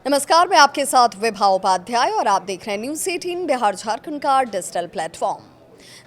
नमस्कार, मैं आपके साथ विभा उपाध्याय और आप देख रहे हैं न्यूज़ 18 बिहार झारखंड का डिजिटल प्लेटफॉर्म।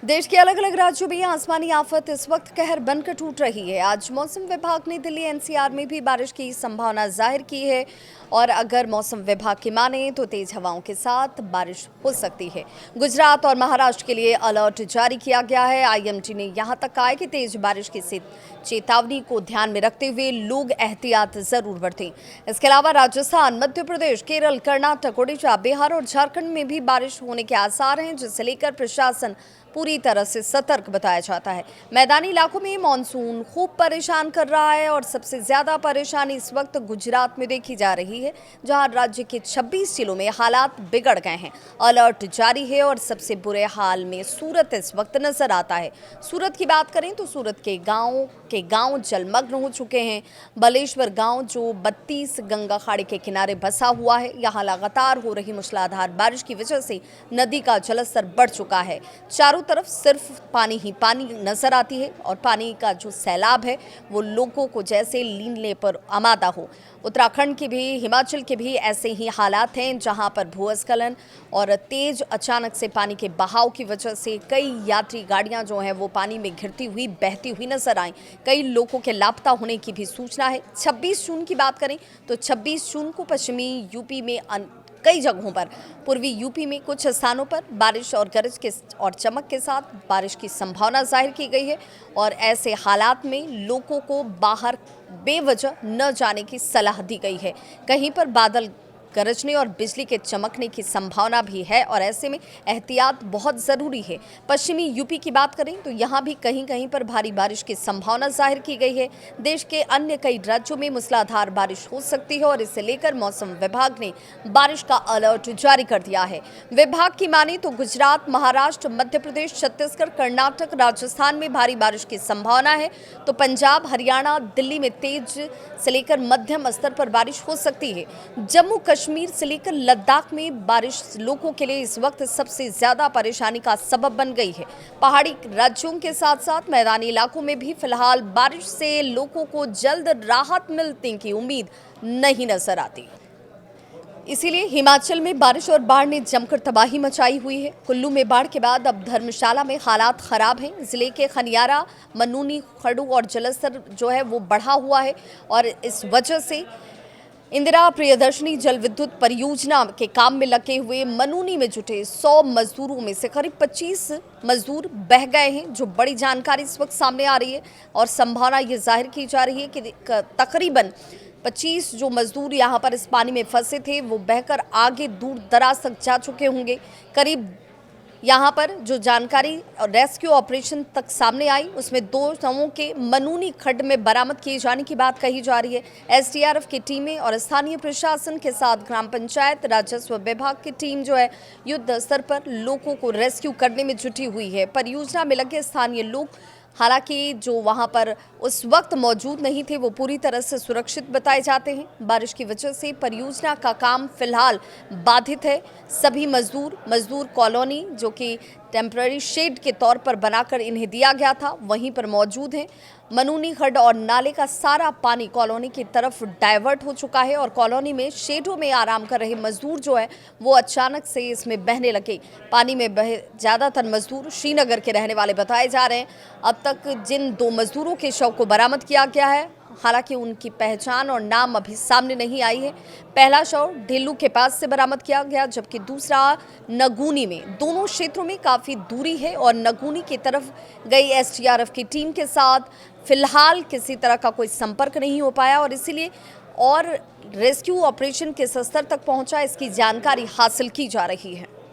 देश के अलग अलग राज्यों में आसमानी आफत इस वक्त कहर बनकर टूट रही है। आज मौसम विभाग ने दिल्ली एनसीआर में भी बारिश की संभावना जाहिर की है और अगर मौसम विभाग की माने तो तेज हवाओं के साथ बारिश हो सकती है। गुजरात और महाराष्ट्र के लिए अलर्ट जारी किया गया है। आईएमडी ने यहां तक कहा है कि तेज बारिश की चेतावनी को ध्यान में रखते हुए लोग एहतियात जरूर बरतें। इसके अलावा राजस्थान, मध्य प्रदेश, केरल, कर्नाटक, उड़ीसा, बिहार और झारखंड में भी बारिश होने के आसार हैं, जिसे लेकर प्रशासन पूरी तरह से सतर्क बताया जाता है। मैदानी इलाकों में मानसून खूब परेशान कर रहा है और सबसे ज्यादा परेशानी इस वक्त गुजरात में देखी जा रही है, जहां राज्य के 26 जिलों में हालात बिगड़ गए हैं। अलर्ट जारी है और सबसे बुरे हाल में सूरत इस वक्त नजर आता है। सूरत की बात करें तो सूरत के गांव जलमग्न हो चुके हैं। बलेश्वर गांव जो 32 गंगा खाड़ी के किनारे बसा हुआ है, यहां लगातार हो रही मूसलाधार बारिश की वजह से नदी का जलस्तर बढ़ चुका है। चारों तरफ सिर्फ पानी ही पानी नजर आती है और पानी का जो सैलाब है वो लोगों को जैसे लीनने पर आमादा हो। उत्तराखंड के भी, हिमाचल के भी ऐसे ही हालात हैं, जहां पर भूस्खलन और तेज अचानक से पानी के बहाव की वजह से कई यात्री गाड़ियां जो हैं वो पानी में घिरती हुई बहती हुई नजर आई। कई लोगों के लापता होने की भी सूचना है। 26 जून की बात करें तो 26 जून को पश्चिमी यूपी में कई जगहों पर, पूर्वी यूपी में कुछ स्थानों पर बारिश और गरज के और चमक के साथ बारिश की संभावना जाहिर की गई है और ऐसे हालात में लोगों को बाहर बेवजह न जाने की सलाह दी गई है। कहीं पर बादल गरजने और बिजली के चमकने की संभावना भी है और ऐसे में एहतियात बहुत ज़रूरी है। पश्चिमी यूपी की बात करें तो यहाँ भी कहीं कहीं पर भारी बारिश की संभावना जाहिर की गई है। देश के अन्य कई राज्यों में मूसलाधार बारिश हो सकती है और इसे लेकर मौसम विभाग ने बारिश का अलर्ट जारी कर दिया है। विभाग की माने तो गुजरात, महाराष्ट्र, मध्य प्रदेश, छत्तीसगढ़, कर्नाटक, राजस्थान में भारी बारिश की संभावना है, तो पंजाब, हरियाणा, दिल्ली में तेज से लेकर मध्यम स्तर पर बारिश हो सकती है। जम्मू कश्मीर से लेकर लद्दाख में बारिश लोगों के लिए इस वक्त सबसे ज्यादा परेशानी का सबब बन गई है। पहाड़ी राज्यों के साथ साथ मैदानी इलाकों में भी फिलहाल बारिश से लोगों को जल्द राहत मिलने की उम्मीद नहीं नजर आती। इसीलिए हिमाचल में बारिश और बाढ़ ने जमकर तबाही मचाई हुई है। कुल्लू में बाढ़ के बाद अब धर्मशाला में हालात खराब हैं। जिले के खनियारा, मनुनी, खड़ू और जलस्तर जो है वो बढ़ा हुआ है और इस वजह से इंदिरा प्रियदर्शनी जल विद्युत परियोजना के काम में लगे हुए मनुनी में जुटे 100 मजदूरों में से करीब 25 मजदूर बह गए हैं, जो बड़ी जानकारी इस वक्त सामने आ रही है और संभावना ये जाहिर की जा रही है कि तकरीबन 25 जो मजदूर यहाँ पर इस पानी में फंसे थे वो बहकर आगे दूर दराज तक जा चुके होंगे। करीब यहाँ पर जो जानकारी और रेस्क्यू ऑपरेशन तक सामने आई उसमें 2 शवों के मनुनी खड्ड में बरामद किए जाने की बात कही जा रही है। एसडीआरएफ की टीमें और स्थानीय प्रशासन के साथ ग्राम पंचायत, राजस्व विभाग की टीम जो है युद्ध स्तर पर लोगों को रेस्क्यू करने में जुटी हुई है। परियोजना में लगे स्थानीय लोग हालांकि जो वहां पर उस वक्त मौजूद नहीं थे वो पूरी तरह से सुरक्षित बताए जाते हैं। बारिश की वजह से परियोजना का काम फिलहाल बाधित है। सभी मजदूर कॉलोनी जो कि टेम्पररी शेड के तौर पर बनाकर इन्हें दिया गया था वहीं पर मौजूद हैं। मनुनी खड्ड और नाले का सारा पानी कॉलोनी की तरफ डाइवर्ट हो चुका है और कॉलोनी में शेडों में आराम कर रहे मजदूर जो है वो अचानक से इसमें बहने लगे। पानी में बहे ज़्यादातर मजदूर श्रीनगर के रहने वाले बताए जा रहे हैं। अब तक जिन 2 मजदूरों के शव को बरामद किया गया है, हालांकि उनकी पहचान और नाम अभी सामने नहीं आई है। पहला शव ढेलू के पास से बरामद किया गया, जबकि दूसरा नगूनी में। दोनों क्षेत्रों में काफ़ी दूरी है और नगूनी की तरफ गई एसडीआरएफ की टीम के साथ फिलहाल किसी तरह का कोई संपर्क नहीं हो पाया और इसीलिए और रेस्क्यू ऑपरेशन किस स्तर तक पहुंचा इसकी जानकारी हासिल की जा रही है।